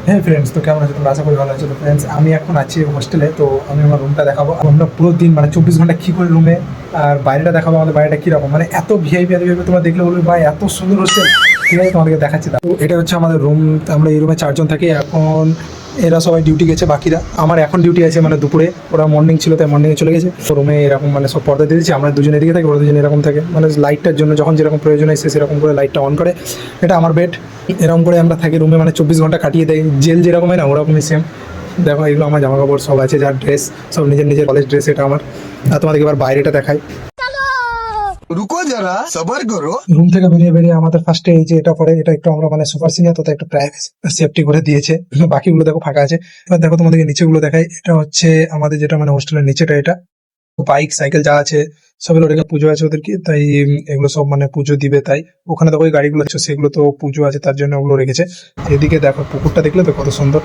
হ্যাঁ ফ্রেন্ডস, তো কেমন আছো তোমরা? আশা করি ভালো আছো। তো ফ্রেন্ডস, আমি এখন আছি হোস্টেলে। তো আমি আমার রুমটা দেখাবো। আমরা পুরো দিন মানে 24 ঘন্টা কী করে রুমে, আর বাইরেটা দেখাবো আমাদের বাড়িটা কীরকম, মানে এত ভিআইপি তোমরা দেখলে বলবে ভাই এত সুন্দর হোস্টেল। ঠিক আছে, তোমাদেরকে দেখাচ্ছি। তো এটা হচ্ছে আমাদের রুম। আমরা এই রুমে 4 জন থাকি। এখন এরা সবাই ডিউটি গেছে, বাকিরা। আমার এখন ডিউটি আছে মানে দুপুরে, ওরা মর্নিং ছিল তাই মর্নিংয়ে চলে গেছে। তো রুমে এরকম মানে সব পর্দা দিয়ে দিয়েছি। আমরা দুজন এদিকে থাকি, ওরা দুজন এরকম থাকে, মানে লাইটটার জন্য যখন যেরকম প্রয়োজন হয় সে সেরকম করে লাইটটা অন করে। এটা আমার বেড। এরকম করে আমরা থাকি রুমে, মানে 24 ঘন্টা কাটিয়ে দেয়। জেল যেরকম হয় না, ওরকমই সেম। দেখো এগুলো আমার জামা কাপড় সব আছে, যার ড্রেস সব নিজের নিজের কলেজ ড্রেস। এটা আমার। আর তোমাদেরকে এবার বাইরেটা দেখাই। रुको जरा सबर करो। রুম থেকে বেরিয়ে বেরিয়ে আমাদের ফার্স্টে এই যে এটা পরে, এটা একটু আমরা মানে সুপার সিনিয়র, তো তাই একটু প্রাইভেসি সেফটি করে দিয়েছে। বাকিগুলো দেখো ফাঁকা আছে। এবার দেখো তোমাদেরকে নিচেগুলো দেখাই। এটা হচ্ছে আমাদের যেটা মানে হোস্টেলের নিচেটা। এটা বাইক সাইকেল যা আছে সব এগুলো রেখে পুজো আছে ওদেরকে, তাই এগুলো সব মানে পুজো দিবে। তাই ওখানে দেখো ওই গাড়িগুলো আছে, সেগুলো তো পুজো আছে তার জন্য ওগুলো রেখেছে। এদিকে দেখো পুকুরটা, দেখলে তো কত সুন্দর।